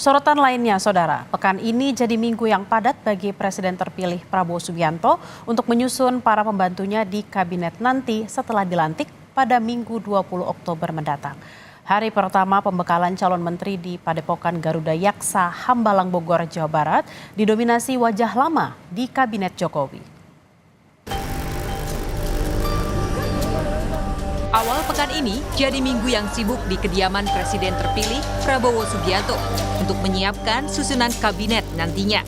Sorotan lainnya, Saudara, pekan ini jadi minggu yang padat bagi Presiden terpilih Prabowo Subianto untuk menyusun para pembantunya di kabinet nanti setelah dilantik pada Minggu 20 Oktober mendatang. Hari pertama pembekalan calon menteri di Padepokan Garuda Yaksa, Hambalang, Bogor, Jawa Barat didominasi wajah lama di kabinet Jokowi. Awal pekan ini jadi minggu yang sibuk di kediaman Presiden terpilih Prabowo Subianto untuk menyiapkan susunan kabinet nantinya.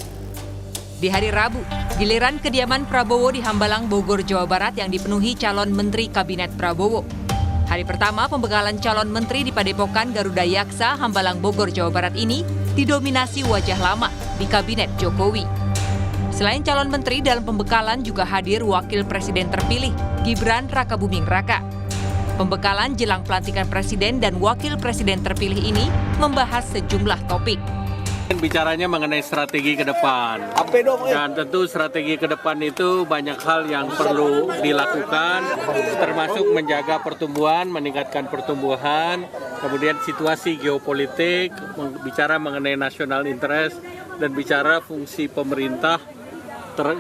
Di hari Rabu, giliran kediaman Prabowo di Hambalang, Bogor, Jawa Barat yang dipenuhi calon menteri kabinet Prabowo. Hari pertama pembekalan calon menteri di Padepokan Garuda Yaksa, Hambalang, Bogor, Jawa Barat ini didominasi wajah lama di kabinet Jokowi. Selain calon menteri, dalam pembekalan juga hadir Wakil Presiden terpilih Gibran Rakabuming Raka. Pembekalan jelang pelantikan Presiden dan Wakil Presiden terpilih ini membahas sejumlah topik. Bicaranya mengenai strategi ke depan. Dan tentu strategi ke depan itu banyak hal yang perlu dilakukan, termasuk menjaga pertumbuhan, meningkatkan pertumbuhan, kemudian situasi geopolitik, bicara mengenai national interest, dan bicara fungsi pemerintah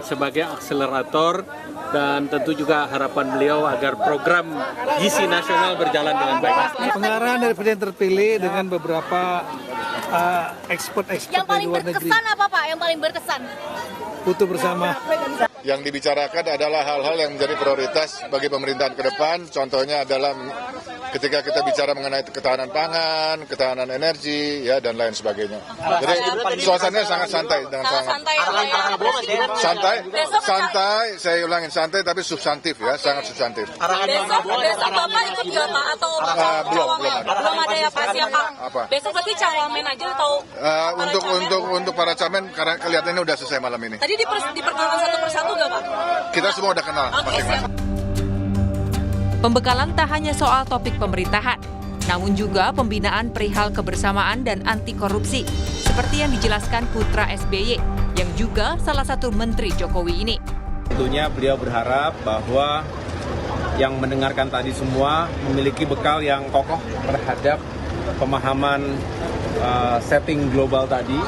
sebagai akselerator, dan tentu juga harapan beliau agar program gizi nasional berjalan dengan baik. Pengarahan dari Presiden terpilih dengan beberapa ekspor-ekspor dari luar negeri. Yang paling berkesan apa Pak? Yang paling berkesan? Butuh bersama. Yang dibicarakan adalah hal-hal yang menjadi prioritas bagi pemerintahan ke depan. Contohnya adalah ketika kita bicara mengenai ketahanan pangan, ketahanan energi, ya dan lain sebagainya. Jadi suasananya sangat santai dengan santai. Saya ulangin santai tapi substantif ya, sangat substantif. Besok Bapak ikut nggak Pak atau belum ada ya Pak siapa? Apa? Besok berarti cawamen aja atau? Untuk para camen karena kelihatannya udah selesai malam ini. Tadi diperkenalkan satu persatu nggak Pak? Kita semua udah kenal masing-masing. Pembekalan tak hanya soal topik pemerintahan, namun juga pembinaan perihal kebersamaan dan anti korupsi, seperti yang dijelaskan putra SBY, yang juga salah satu menteri Jokowi ini. Tentunya beliau berharap bahwa yang mendengarkan tadi semua memiliki bekal yang kokoh terhadap pemahaman setting global tadi,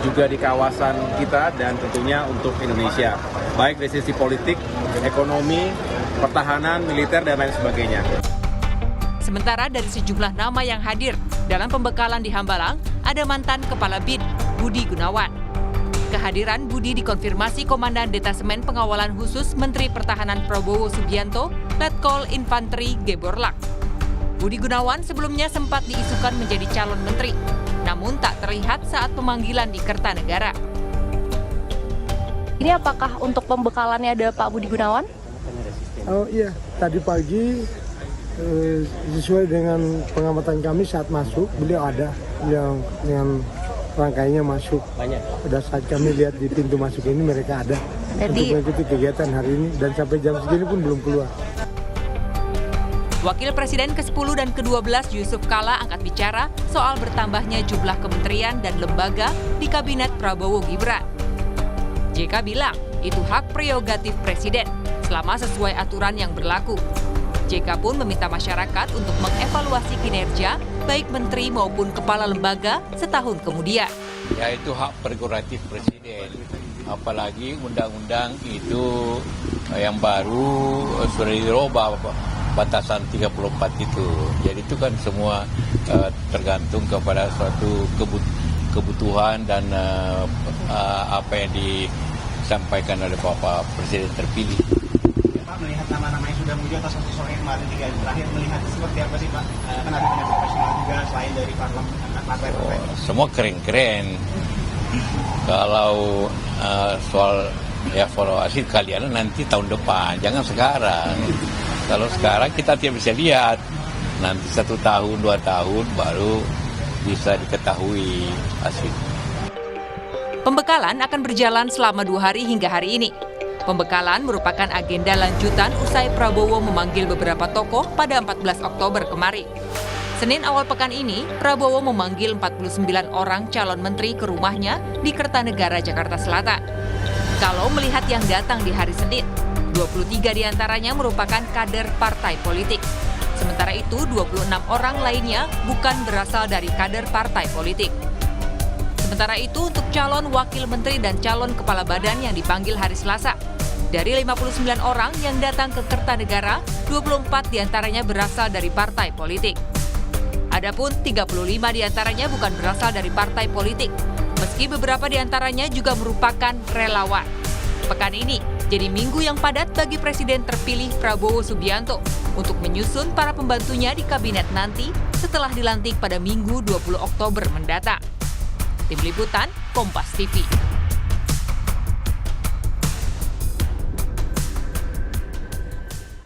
juga di kawasan kita dan tentunya untuk Indonesia, baik dari sisi politik, ekonomi, pertahanan, militer, dan lain sebagainya. Sementara dari sejumlah nama yang hadir dalam pembekalan di Hambalang, ada mantan Kepala BIN, Budi Gunawan. Kehadiran Budi dikonfirmasi Komandan Detasemen Pengawalan Khusus Menteri Pertahanan Prabowo Subianto, Letkol Infanteri Geborlak. Budi Gunawan sebelumnya sempat diisukan menjadi calon menteri, namun tak terlihat saat pemanggilan di Kertanegara. Ini apakah untuk pembekalannya ada Pak Budi Gunawan? Oh iya, tadi pagi sesuai dengan pengamatan kami saat masuk, beliau ada yang dengan rangkaiannya masuk. Pada saat kami lihat di pintu masuk ini mereka ada untuk mengikuti kegiatan hari ini dan sampai jam segini pun belum keluar. Wakil Presiden ke-10 dan ke-12 Yusuf Kala angkat bicara soal bertambahnya jumlah kementerian dan lembaga di Kabinet Prabowo Gibran. JK bilang itu hak prerogatif Presiden selama sesuai aturan yang berlaku. JK pun meminta masyarakat untuk mengevaluasi kinerja baik menteri maupun kepala lembaga setahun kemudian. Ya itu hak prerogatif Presiden, apalagi undang-undang itu yang baru sudah dirubah batasan 34 itu. Jadi itu kan semua tergantung kepada suatu kebutuhan dan apa yang disampaikan oleh Bapak Presiden terpilih. Pak, melihat nama-nama yang sudah muncul atas sosok yang kemarin 3 hari terakhir, melihat seperti apa sih Pak? Kan ada penyakit profesional juga selain dari partai-partai. Semua keren-keren. Kalau soal evaluasi kalian nanti tahun depan, jangan sekarang. Kalau sekarang kita tidak bisa lihat, nanti 1 tahun, 2 tahun baru bisa diketahui hasil. Pembekalan akan berjalan selama 2 hari hingga hari ini. Pembekalan merupakan agenda lanjutan usai Prabowo memanggil beberapa tokoh pada 14 Oktober kemarin. Senin awal pekan ini, Prabowo memanggil 49 orang calon menteri ke rumahnya di Kertanegara, Jakarta Selatan. Kalau melihat yang datang di hari Senin, 23 diantaranya merupakan kader partai politik. Sementara itu, 26 orang lainnya bukan berasal dari kader partai politik. Sementara itu untuk calon wakil menteri dan calon kepala badan yang dipanggil hari Selasa. Dari 59 orang yang datang ke Kertanegara, 24 diantaranya berasal dari partai politik. Adapun 35 diantaranya bukan berasal dari partai politik, meski beberapa diantaranya juga merupakan relawan. Pekan ini jadi minggu yang padat bagi Presiden terpilih Prabowo Subianto untuk menyusun para pembantunya di kabinet nanti setelah dilantik pada Minggu 20 Oktober mendatang. Tim Liputan, Kompas TV.